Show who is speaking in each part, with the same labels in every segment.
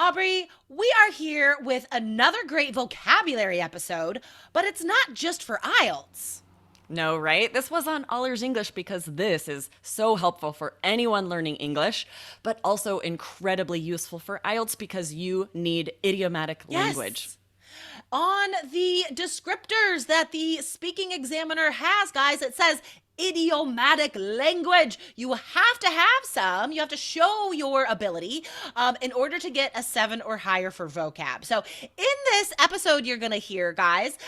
Speaker 1: Aubrey, we are here with another great vocabulary episode, but it's not just for IELTS.
Speaker 2: No, right? This was on All Ears English because this is so helpful for anyone learning English, but also incredibly useful for IELTS because you need idiomatic language.
Speaker 1: On the descriptors that the speaking examiner has, guys, it says idiomatic language. You have to have some. You have to show your ability in order to get a 7 or higher for vocab. So in this episode, you're going to hear, guys,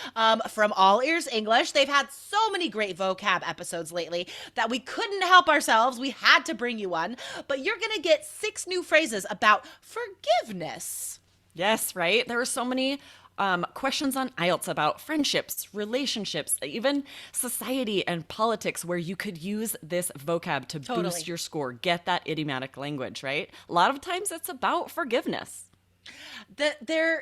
Speaker 1: from All Ears English. They've had so many great vocab episodes lately that we couldn't help ourselves. We had to bring you one. But you're going to get 6 new phrases about forgiveness.
Speaker 2: Yes, right? There are so many questions on IELTS about friendships, relationships, even society and politics where you could use this vocab to boost your score, get that idiomatic language, right? A lot of times it's about forgiveness.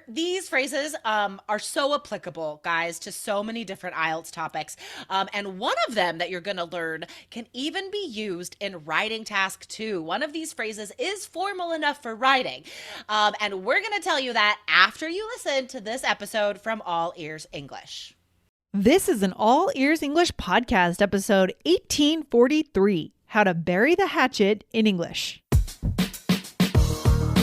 Speaker 1: These phrases are so applicable, guys, to so many different IELTS topics. And one of them that you're going to learn can even be used in writing task 2. One of these phrases is formal enough for writing. And we're going to tell you that after you listen to this episode from All Ears English.
Speaker 3: This is an All Ears English podcast, episode 1843, How to Bury the Hatchet in English.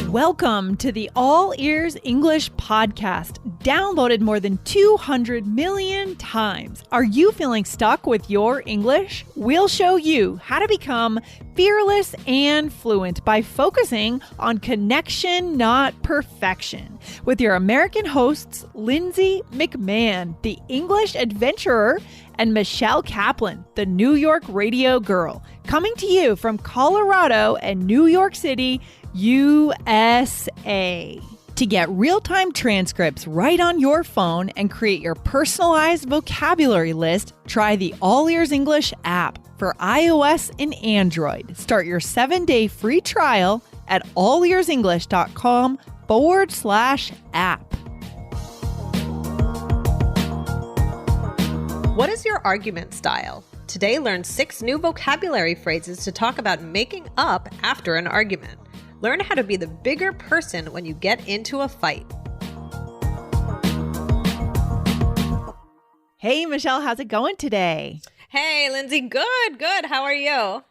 Speaker 3: Welcome to the All Ears English podcast, downloaded more than 200 million times. Are you feeling stuck with your English? We'll show you how to become fearless and fluent by focusing on connection, not perfection. With your American hosts, Lindsay McMahon, the English adventurer, and Michelle Kaplan, the New York radio girl, coming to you from Colorado and New York City, USA. To get real-time transcripts right on your phone and create your personalized vocabulary list, try the All Ears English app for iOS and Android. Start your 7-day free trial at allearsenglish.com/app.
Speaker 4: What is your argument style? Today, learn 6 new vocabulary phrases to talk about making up after an argument. Learn how to be the bigger person when you get into a fight.
Speaker 3: Hey, Michelle, how's it going today?
Speaker 4: Hey, Lindsay. Good. How are you?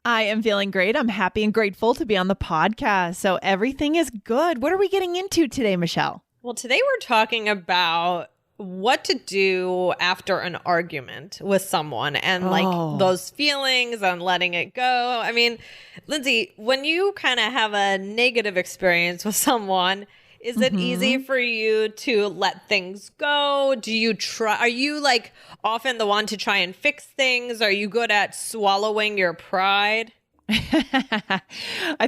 Speaker 3: I am feeling great. I'm happy and grateful to be on the podcast. So everything is good. What are we getting into today, Michelle?
Speaker 4: Well, today we're talking about what to do after an argument with someone and like those feelings and letting it go. I mean, Lindsay, when you kind of have a negative experience with someone, is it easy for you to let things go? Are you like often the one to try and fix things? Are you good at swallowing your pride?
Speaker 3: I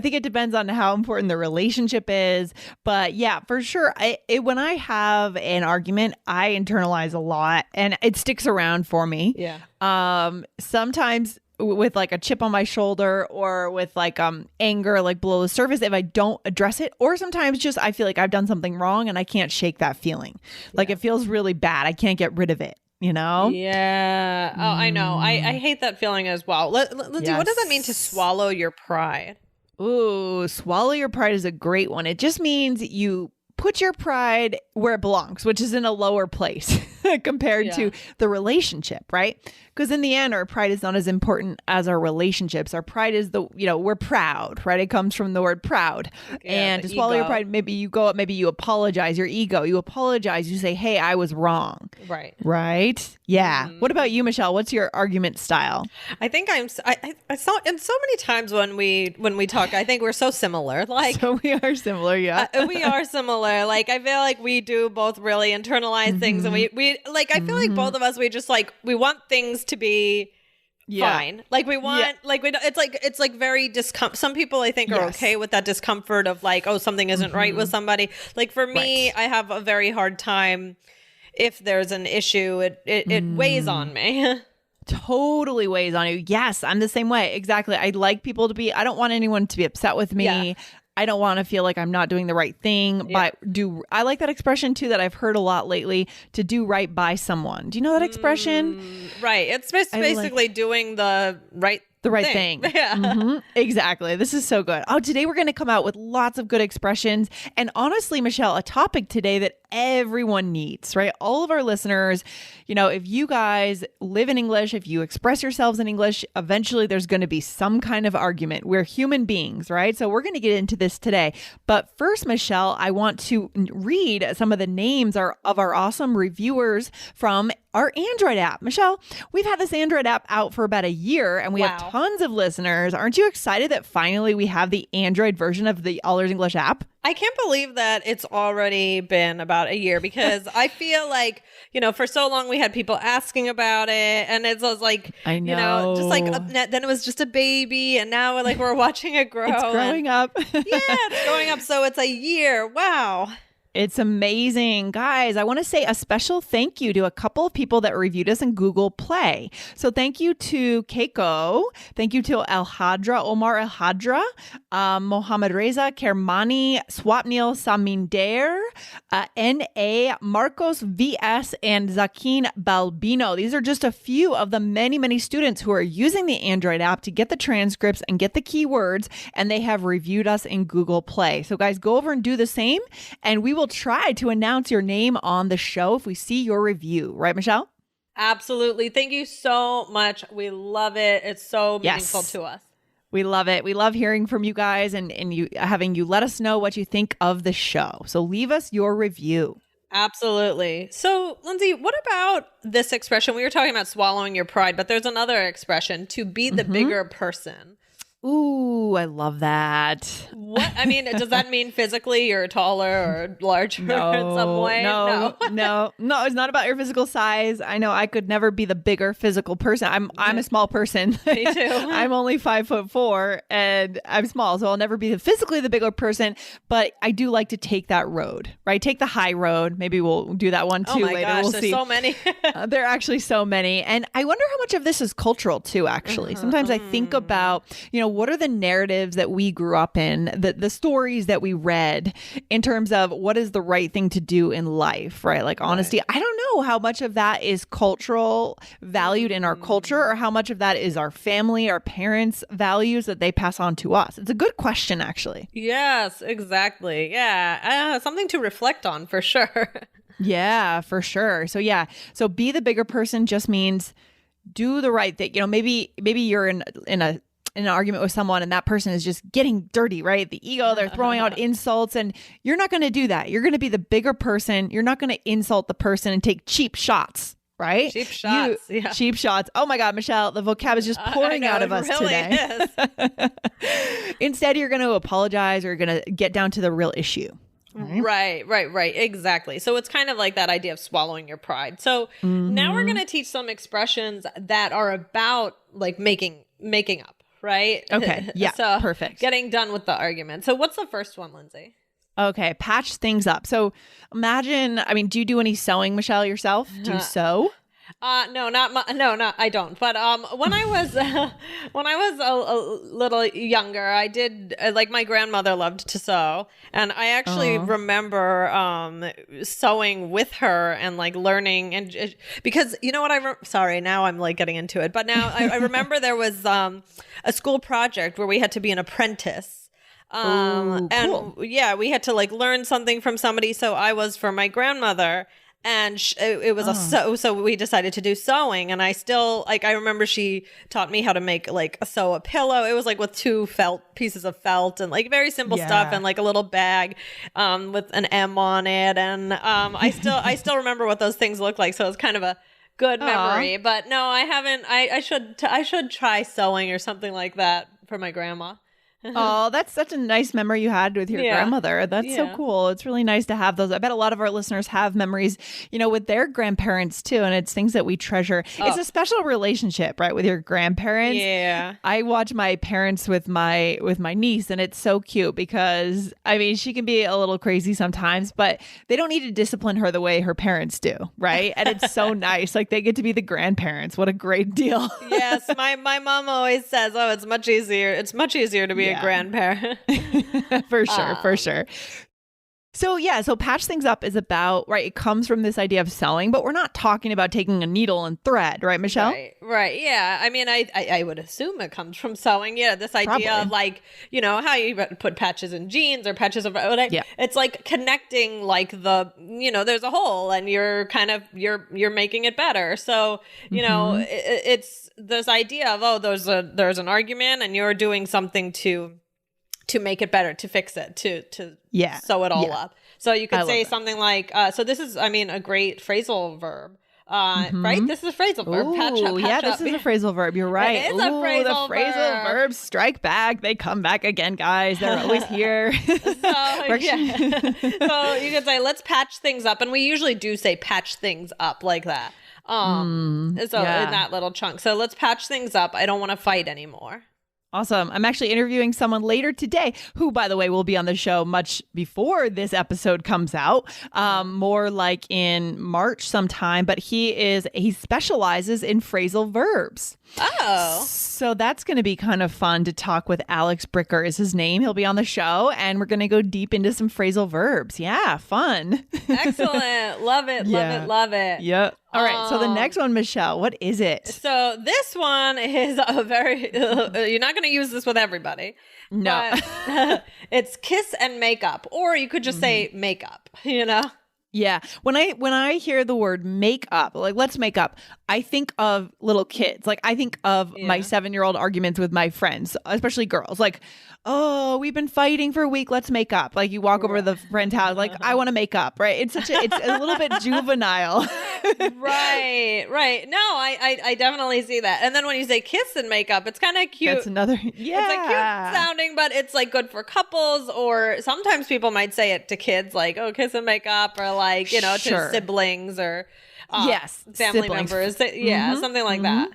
Speaker 3: think it depends on how important the relationship is. But yeah, for sure. When I have an argument, I internalize a lot and it sticks around for me.
Speaker 4: Yeah.
Speaker 3: Sometimes with like a chip on my shoulder or with like anger like below the surface if I don't address it, or sometimes just I feel like I've done something wrong and I can't shake that feeling. Like it feels really bad. I can't get rid of it. You know?
Speaker 4: Yeah. Oh, I know. I hate that feeling as well. Lindsay, what does that mean to swallow your pride?
Speaker 3: Ooh, swallow your pride is a great one. It just means you put your pride where it belongs, which is in a lower place compared to the relationship, right? Because in the end, our pride is not as important as our relationships. Our pride is we're proud, right? It comes from the word proud. And to swallow your pride, maybe you go up, maybe you apologize, your ego. You apologize, you say, hey, I was wrong.
Speaker 4: Right.
Speaker 3: Right? Yeah. What about you, Michelle? What's your argument style?
Speaker 4: I think I saw, and so many times when we talk, I think we're so similar. Like,
Speaker 3: so we are similar, yeah.
Speaker 4: We are similar. Like, I feel like we do both really internalize things, and we like, I feel like both of us, we just like, we want things to be fine. Like we want, like we don't, it's like very some people I think are okay with that discomfort of like, oh, something isn't right with somebody. Like for me, I have a very hard time if there's an issue, it weighs on me.
Speaker 3: Totally weighs on you. Yes, I'm the same way. Exactly. I like people to be, I don't want anyone to be upset with me. Yeah. I don't want to feel like I'm not doing the right thing, but I like that expression too that I've heard a lot lately, to do right by someone. Do you know that expression?
Speaker 4: Right. It's basically doing the right
Speaker 3: the right thing.
Speaker 4: Yeah.
Speaker 3: Exactly. This is so good. Oh, today we're going to come out with lots of good expressions. And honestly, Michelle, a topic today that everyone needs, right? All of our listeners, if you guys live in English, if you express yourselves in English, eventually there's going to be some kind of argument. We're human beings, right? So we're going to get into this today. But first, Michelle, I want to read some of the names of our awesome reviewers from our Android app. Michelle, we've had this Android app out for about a year and we have tons of listeners. Aren't you excited that finally we have the Android version of the All Ears English app?
Speaker 4: I can't believe that it's already been about a year because I feel like, for so long we had people asking about it and it was like,
Speaker 3: I know.
Speaker 4: Just like, then it was just a baby and now we're watching it grow.
Speaker 3: It's growing up.
Speaker 4: It's growing up. So it's a year. Wow.
Speaker 3: It's amazing. Guys, I want to say a special thank you to a couple of people that reviewed us in Google Play. So thank you to Keiko. Thank you to Omar El Hadra, Mohammed Reza, Kermani, Swapnil Saminder, N.A., Marcos V.S., and Zakin Balbino. These are just a few of the many, many students who are using the Android app to get the transcripts and get the keywords, and they have reviewed us in Google Play. So guys, go over and do the same, and we will try to announce your name on the show if we see your review. Right, Michelle?
Speaker 4: Absolutely. Thank you so much. We love it. It's so meaningful to us.
Speaker 3: We love it. We love hearing from you guys and you having you let us know what you think of the show. So leave us your review.
Speaker 4: Absolutely. So, Lindsay, what about this expression? We were talking about swallowing your pride, but there's another expression, to be the bigger person.
Speaker 3: Ooh, I love that.
Speaker 4: What? I mean, does that mean physically you're taller or larger in some way?
Speaker 3: No, it's not about your physical size. I know I could never be the bigger physical person. I'm a small person.
Speaker 4: Me too.
Speaker 3: I'm only 5'4" and I'm small, so I'll never be physically the bigger person. But I do like to take that road, right? Take the high road. Maybe we'll do that one too
Speaker 4: later. Oh my
Speaker 3: later.
Speaker 4: gosh,
Speaker 3: we'll
Speaker 4: there's
Speaker 3: see.
Speaker 4: so many.
Speaker 3: There are actually so many, and I wonder how much of this is cultural too. Actually, sometimes I think about what are the narratives that we grew up in, the stories that we read in terms of what is the right thing to do in life, right? Like honesty. I don't know how much of that is cultural valued in our culture or how much of that is our family, our parents' values that they pass on to us. It's a good question, actually.
Speaker 4: Yes, exactly. Yeah. Something to reflect on for sure.
Speaker 3: Yeah, for sure. So be the bigger person just means do the right thing. Maybe you're in an argument with someone and that person is just getting dirty, right? The ego, they're throwing out insults and you're not going to do that. You're going to be the bigger person. You're not going to insult the person and take cheap shots, right?
Speaker 4: Cheap shots.
Speaker 3: Cheap shots. Oh my God, Michelle, the vocab is just pouring out of us
Speaker 4: really
Speaker 3: today.
Speaker 4: Is.
Speaker 3: Instead, you're going to apologize or you're going to get down to the real issue.
Speaker 4: Right. Exactly. So it's kind of like that idea of swallowing your pride. So now we're going to teach some expressions that are about like making up. Right?
Speaker 3: Okay. Yeah.
Speaker 4: So
Speaker 3: perfect.
Speaker 4: Getting done with the argument. So what's the first one, Lindsay?
Speaker 3: Okay. Patch things up. So imagine, do you do any sewing, Michelle, yourself? Do you sew?
Speaker 4: No, I don't. But when I was a little younger, I did like my grandmother loved to sew, and I actually remember sewing with her and like learning and because you know what sorry, now I'm like getting into it, but now I remember there was a school project where we had to be an apprentice.
Speaker 3: Cool.
Speaker 4: And yeah, we had to like learn something from somebody. So I was for my grandmother. And it was so we decided to do sewing, and I still I remember she taught me how to sew a pillow. It was like with two pieces of felt and like very simple stuff, and like a little bag with an M on it, and I still remember what those things look like. So it's kind of a good memory. But no, I haven't. I should try sewing or something like that for my grandma.
Speaker 3: Oh, that's such a nice memory you had with your grandmother. That's so cool. It's really nice to have those. I bet a lot of our listeners have memories, with their grandparents too. And it's things that we treasure. Oh. It's a special relationship, right? With your grandparents.
Speaker 4: Yeah.
Speaker 3: I watch my parents with my niece, and it's so cute because she can be a little crazy sometimes, but they don't need to discipline her the way her parents do. Right. And it's so nice. Like they get to be the grandparents. What a great deal.
Speaker 4: Yes. My mom always says, oh, it's much easier to be a grandparent.
Speaker 3: For sure. So patch things up is about, right, it comes from this idea of sewing, but we're not talking about taking a needle and thread, right, Michelle?
Speaker 4: Right. Yeah. I mean, I would assume it comes from sewing. Yeah. This idea of like, you know, how you put patches in jeans or patches of, it's like connecting like there's a hole and you're kind of, you're making it better. So, you know, it's this idea of, there's an argument and you're doing something to make it better, to fix it, to sew it all up. So you could say something like, so this is, I mean, a great phrasal verb, right? This is a phrasal verb. Patch up.
Speaker 3: This is a phrasal verb. You're right.
Speaker 4: It is a phrasal
Speaker 3: the phrasal verbs strike back. They come back again, guys. They're always here.
Speaker 4: So you could say, let's patch things up. And we usually do say patch things up like that. In that little chunk. So let's patch things up. I don't want to fight anymore.
Speaker 3: Awesome. I'm actually interviewing someone later today who, by the way, will be on the show much before this episode comes out, more like in March sometime. But he specializes in phrasal verbs.
Speaker 4: Oh.
Speaker 3: So that's going to be kind of fun to talk with. Alex Bricker is his name. He'll be on the show and we're going to go deep into some phrasal verbs. Yeah, fun.
Speaker 4: Excellent. Love it. Love it.
Speaker 3: Yep. All right. So the next one, Michelle, what is it?
Speaker 4: So this one is a very, you're not going to use this with everybody.
Speaker 3: No.
Speaker 4: It's kiss and makeup, or you could just say makeup, you know?
Speaker 3: Yeah. When I hear the word make up, like let's make up, I think of little kids. Like I think of my 7-year-old arguments with my friends, especially girls. Like, oh, we've been fighting for a week. Let's make up. Like you walk over to the friend's house, like I want to make up. Right? It's a little bit juvenile.
Speaker 4: Right. No, I definitely see that. And then when you say kiss and makeup, it's kind of cute.
Speaker 3: That's another. Yeah.
Speaker 4: It's like cute sounding, but it's like good for couples, or sometimes people might say it to kids, like, oh, kiss and makeup, or like, you know, to siblings or family members. Something like that.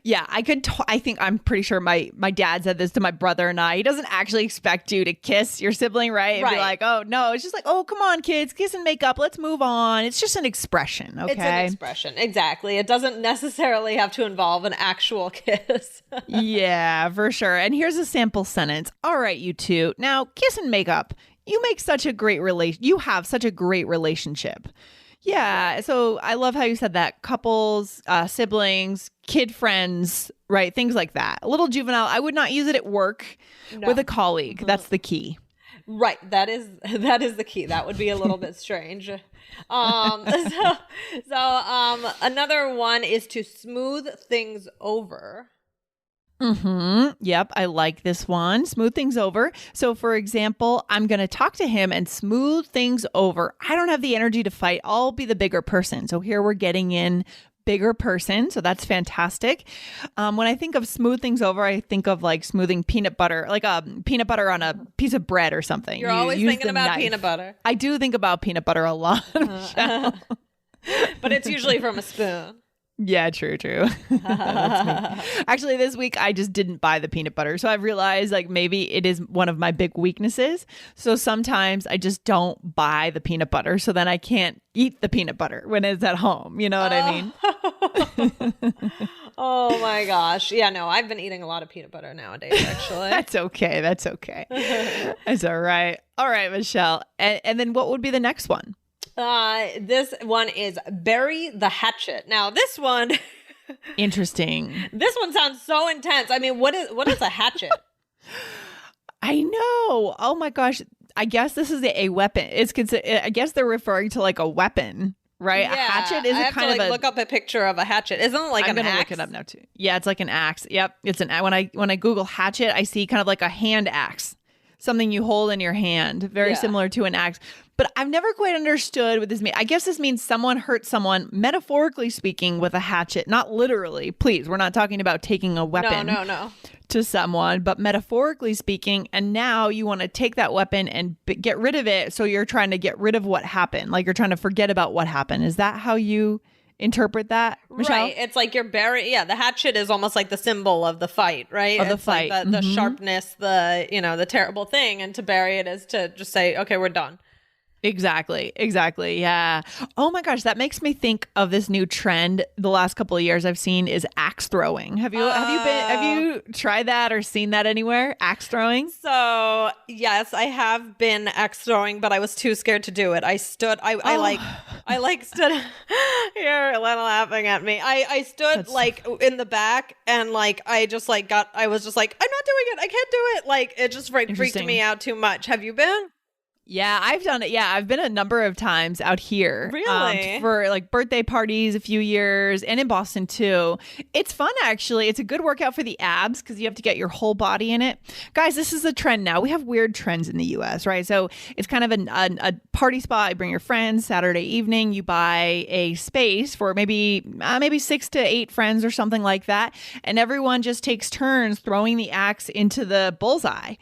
Speaker 3: Yeah, I'm pretty sure my dad said this to my brother and I. He doesn't actually expect you to kiss your sibling, right? And be like, oh, no. It's just like, oh, come on, kids, kiss and make up. Let's move on. It's just an expression, okay?
Speaker 4: It's an expression. Exactly. It doesn't necessarily have to involve an actual kiss.
Speaker 3: Yeah, for sure. And here's a sample sentence. All right, you two. Now, kiss and make up. You have such a great relationship. Yeah. So I love how you said that. Couples, siblings, kid friends, right? Things like that. A little juvenile. I would not use it at work with a colleague. That's the key.
Speaker 4: Right. That is the key. That would be a little bit strange. So another one is to smooth things over.
Speaker 3: Yep. I like this one. Smooth things over. So for example, I'm going to talk to him and smooth things over. I don't have the energy to fight. I'll be the bigger person. So here we're getting in bigger person. So that's fantastic. When I think of smooth things over, I think of like smoothing peanut butter, like peanut butter on a piece of bread or something.
Speaker 4: You're always thinking about peanut butter.
Speaker 3: I do think about peanut butter a lot.
Speaker 4: But it's usually from a spoon.
Speaker 3: Yeah, true. That's me. Actually, this week I just didn't buy the peanut butter. So I've realized like maybe it is one of my big weaknesses. So sometimes I just don't buy the peanut butter. So then I can't eat the peanut butter when it's at home. You know what I mean?
Speaker 4: Oh my gosh. Yeah, no, I've been eating a lot of peanut butter nowadays, actually.
Speaker 3: That's okay. That's all right. All right, Michelle. And then what would be the next one?
Speaker 4: This one is bury the hatchet. Now this one
Speaker 3: interesting.
Speaker 4: This one sounds so intense. I mean, what is a hatchet?
Speaker 3: I know. Oh my gosh. I guess this is a weapon. I guess they're referring to like a weapon, right?
Speaker 4: Yeah,
Speaker 3: a hatchet is
Speaker 4: I have
Speaker 3: kind
Speaker 4: to,
Speaker 3: of
Speaker 4: look up a picture of a hatchet. Isn't it like
Speaker 3: I'm
Speaker 4: an
Speaker 3: gonna
Speaker 4: axe?
Speaker 3: look it up now too. Yeah, it's like an axe. Yep. It's when I Google hatchet, I see kind of like a hand axe. Something you hold in your hand, very similar to an axe. But I've never quite understood what this means. I guess this means someone hurt someone, metaphorically speaking, with a hatchet. Not literally. Please, we're not talking about taking a weapon to someone, but metaphorically speaking. And now you want to take that weapon and get rid of it. So you're trying to get rid of what happened. Like you're trying to forget about what happened. Is that how you interpret that, Michelle?
Speaker 4: Right. It's like you're burying. Yeah, the hatchet is almost like the symbol of the fight, right?
Speaker 3: Of the fight.
Speaker 4: Like the sharpness, the terrible thing. And to bury it is to just say, okay, we're done.
Speaker 3: Exactly. Yeah. Oh my gosh, that makes me think of this new trend the last couple of years I've seen is axe throwing. Have you tried that or seen that anywhere? Axe throwing?
Speaker 4: So yes, I have been axe throwing, but I was too scared to do it. I stood. I stood here. Elena laughing at me. I stood in the back and I was just like, I'm not doing it. I can't do it. Like it just freaked me out too much. Have you been?
Speaker 3: Yeah, I've done it. Yeah, I've been a number of times out here.
Speaker 4: Really?
Speaker 3: For like birthday parties a few years and in Boston too. It's fun actually. It's a good workout for the abs because you have to get your whole body in it. Guys, this is a trend now. We have weird trends in the US, right? So it's kind of a party spot. You bring your friends Saturday evening. You buy a space for maybe 6 to 8 friends or something like that. And everyone just takes turns throwing the axe into the bullseye.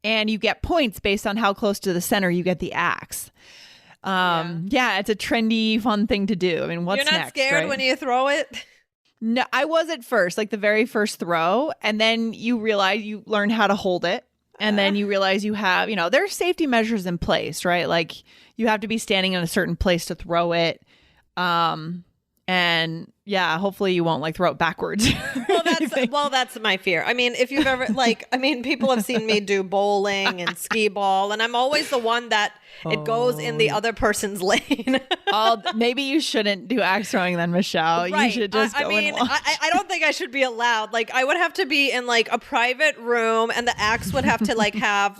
Speaker 3: And you get points based on how close to the center you get the axe. Yeah, it's a trendy, fun thing to do. I mean, what's next?
Speaker 4: You're not scared when you throw it?
Speaker 3: No, I was at first, like the very first throw. And then you realize you learn how to hold it. And then you realize you have, there's safety measures in place, right? Like you have to be standing in a certain place to throw it. And yeah, hopefully you won't throw it backwards.
Speaker 4: That's my fear. I mean, if you've ever people have seen me do bowling and skee ball, and I'm always the one that it goes in the other person's lane.
Speaker 3: Maybe you shouldn't do axe throwing then, Michelle.
Speaker 4: Right.
Speaker 3: You should just go and watch.
Speaker 4: I don't think I should be allowed. I would have to be in a private room, and the axe would have to have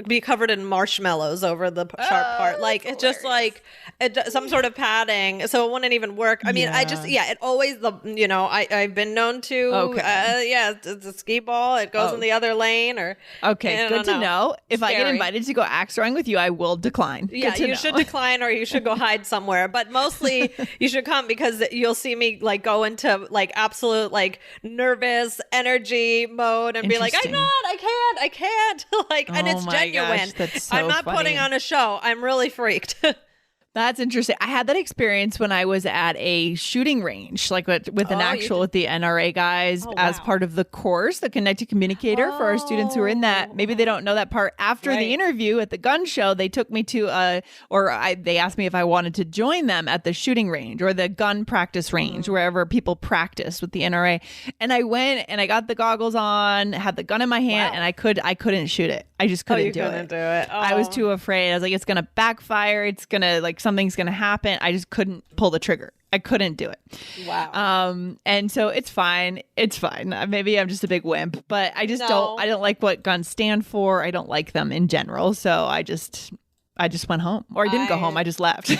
Speaker 4: be covered in marshmallows over the sharp part. It's just some sort of padding, so it wouldn't even work. I mean, it always I've been known to the skee ball. It goes in the other lane or
Speaker 3: good to know. If I get invited to go axe throwing with you, I will decline.
Speaker 4: Yeah, you should decline or you should go hide somewhere. But mostly you should come because you'll see me go into absolute nervous energy mode and be like, I can't. And it's genuine.
Speaker 3: That's so
Speaker 4: I'm not putting on a show. I'm really freaked.
Speaker 3: That's interesting. I had that experience when I was at a shooting range, with the NRA guys as part of the course, the Connected Communicator for our students who are in that. Maybe they don't know that part. After the interview at the gun show, they took me to they asked me if I wanted to join them at the shooting range or the gun practice range, wherever people practice with the NRA. And I went and I got the goggles on, had the gun in my hand, and I couldn't shoot it. I just couldn't do it. I was too afraid. I was like, it's going to backfire. It's going to something's going to happen. I just couldn't pull the trigger. I couldn't do it.
Speaker 4: Wow.
Speaker 3: And so it's fine. It's fine. Maybe I'm just a big wimp, but I don't like what guns stand for. I don't like them in general. So I just went home, or I didn't go home. I just left.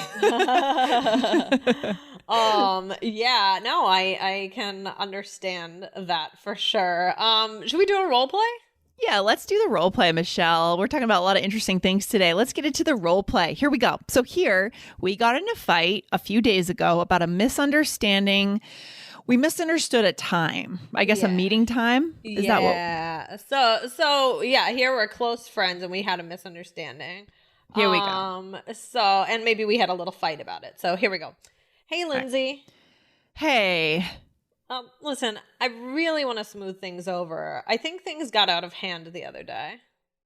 Speaker 4: I can understand that for sure. Should we do a role play?
Speaker 3: Yeah, let's do the role play, Michelle. We're talking about a lot of interesting things today. Let's get into the role play. Here we go. So here, we got in a fight a few days ago about a misunderstanding. We misunderstood a time. I guess a meeting time? Is that what?
Speaker 4: Yeah. So here we're close friends and we had a misunderstanding.
Speaker 3: Here we go.
Speaker 4: And maybe we had a little fight about it. So here we go. Hey, Lindsay.
Speaker 3: Hey.
Speaker 4: Listen, I really want to smooth things over. I think things got out of hand the other day.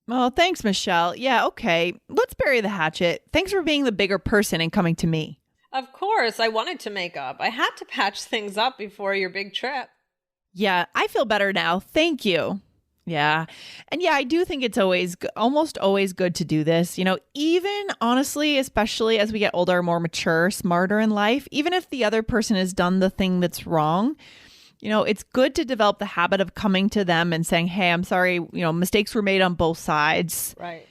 Speaker 3: Well, thanks, Michelle. Yeah, okay. Let's bury the hatchet. Thanks for being the bigger person and coming to me.
Speaker 4: Of course, I wanted to make up. I had to patch things up before your big trip.
Speaker 3: Yeah, I feel better now. Thank you. Yeah. And I do think it's almost always good to do this. Even honestly, especially as we get older, more mature, smarter in life, even if the other person has done the thing that's wrong, it's good to develop the habit of coming to them and saying, hey, I'm sorry, mistakes were made on both sides.
Speaker 4: Right.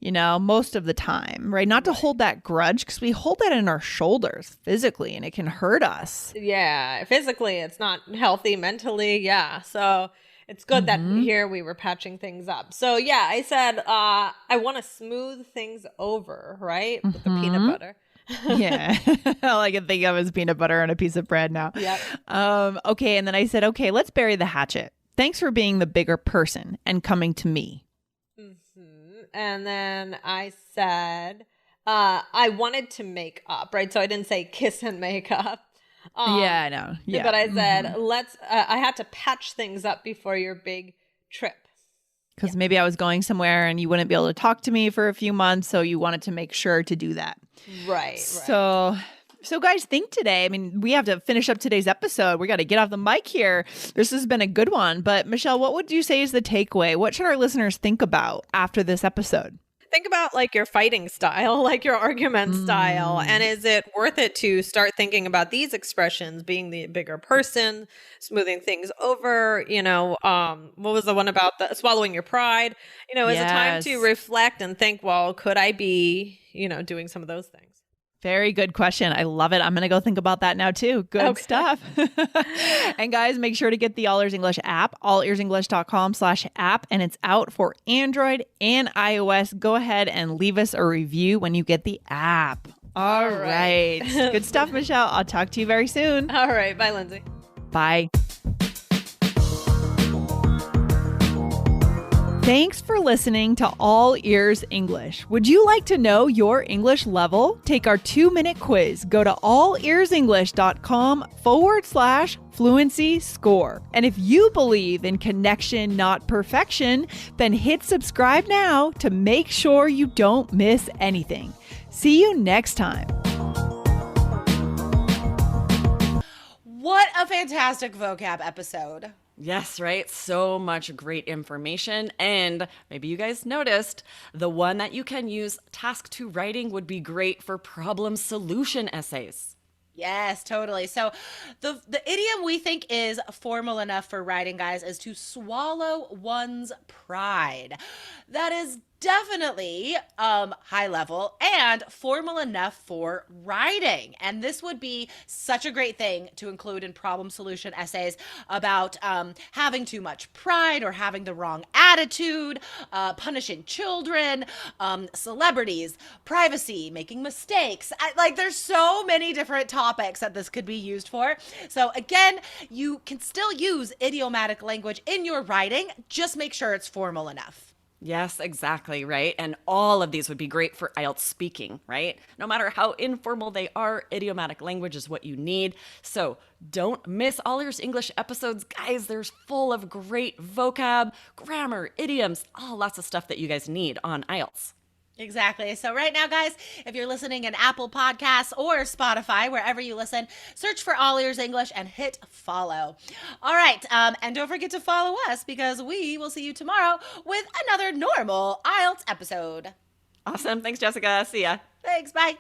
Speaker 3: Most of the time, right? Not to hold that grudge because we hold that in our shoulders physically and it can hurt us.
Speaker 4: Yeah. Physically, it's not healthy. Mentally, yeah. So it's good that here we were patching things up. So I said, I want to smooth things over, right? With the peanut butter.
Speaker 3: Yeah. All I can think of is peanut butter on a piece of bread now.
Speaker 4: Yep.
Speaker 3: Okay. And then I said, okay, let's bury the hatchet. Thanks for being the bigger person and coming to me.
Speaker 4: And then I said, I wanted to make up, right? So I didn't say kiss and make up.
Speaker 3: I know. Yeah.
Speaker 4: But I said, I had to patch things up before your big trip.
Speaker 3: because maybe I was going somewhere and you wouldn't be able to talk to me for a few months. So you wanted to make sure to do that.
Speaker 4: Right.
Speaker 3: So guys, think today. I mean, we have to finish up today's episode. We got to get off the mic here. This has been a good one. But Michelle, what would you say is the takeaway? What should our listeners think about after this episode?
Speaker 4: Think about like your fighting style, like your argument style. And is it worth it to start thinking about these expressions, being the bigger person, smoothing things over? What was the one about the swallowing your pride? Is it time to reflect and think, well, could I be, doing some of those things?
Speaker 3: Very good question. I love it. I'm going to go think about that now too. Good stuff. And guys, make sure to get the All Ears English app, allearsenglish.com/app, and it's out for Android and iOS. Go ahead and leave us a review when you get the app. All right. Good stuff, Michelle. I'll talk to you very soon.
Speaker 4: All right. Bye, Lindsay.
Speaker 3: Bye. Thanks for listening to All Ears English. Would you like to know your English level? Take our 2-minute quiz. Go to allearsenglish.com/fluency score. And if you believe in connection, not perfection, then hit subscribe now to make sure you don't miss anything. See you next time.
Speaker 1: What a fantastic vocab episode.
Speaker 2: Yes, right? So much great information. And maybe you guys noticed the one that you can use, task 2 writing, would be great for problem solution essays.
Speaker 1: Yes, totally. So the idiom we think is formal enough for writing, guys, is to swallow one's pride. That is definitely high level and formal enough for writing. And this would be such a great thing to include in problem solution essays about having too much pride or having the wrong attitude, punishing children, celebrities, privacy, making mistakes. There's so many different topics that this could be used for. So again, you can still use idiomatic language in your writing. Just make sure it's formal enough.
Speaker 2: Yes, exactly, right? And all of these would be great for IELTS speaking, right? No matter how informal they are, idiomatic language is what you need. So don't miss All Ears English episodes. Guys, there's full of great vocab, grammar, idioms, lots of stuff that you guys need on IELTS.
Speaker 1: Exactly. So right now, guys, if you're listening in Apple Podcasts or Spotify, wherever you listen, search for All Ears English and hit follow. All right. And don't forget to follow us because we will see you tomorrow with another normal IELTS episode.
Speaker 2: Awesome. Thanks, Jessica. See ya.
Speaker 1: Thanks. Bye.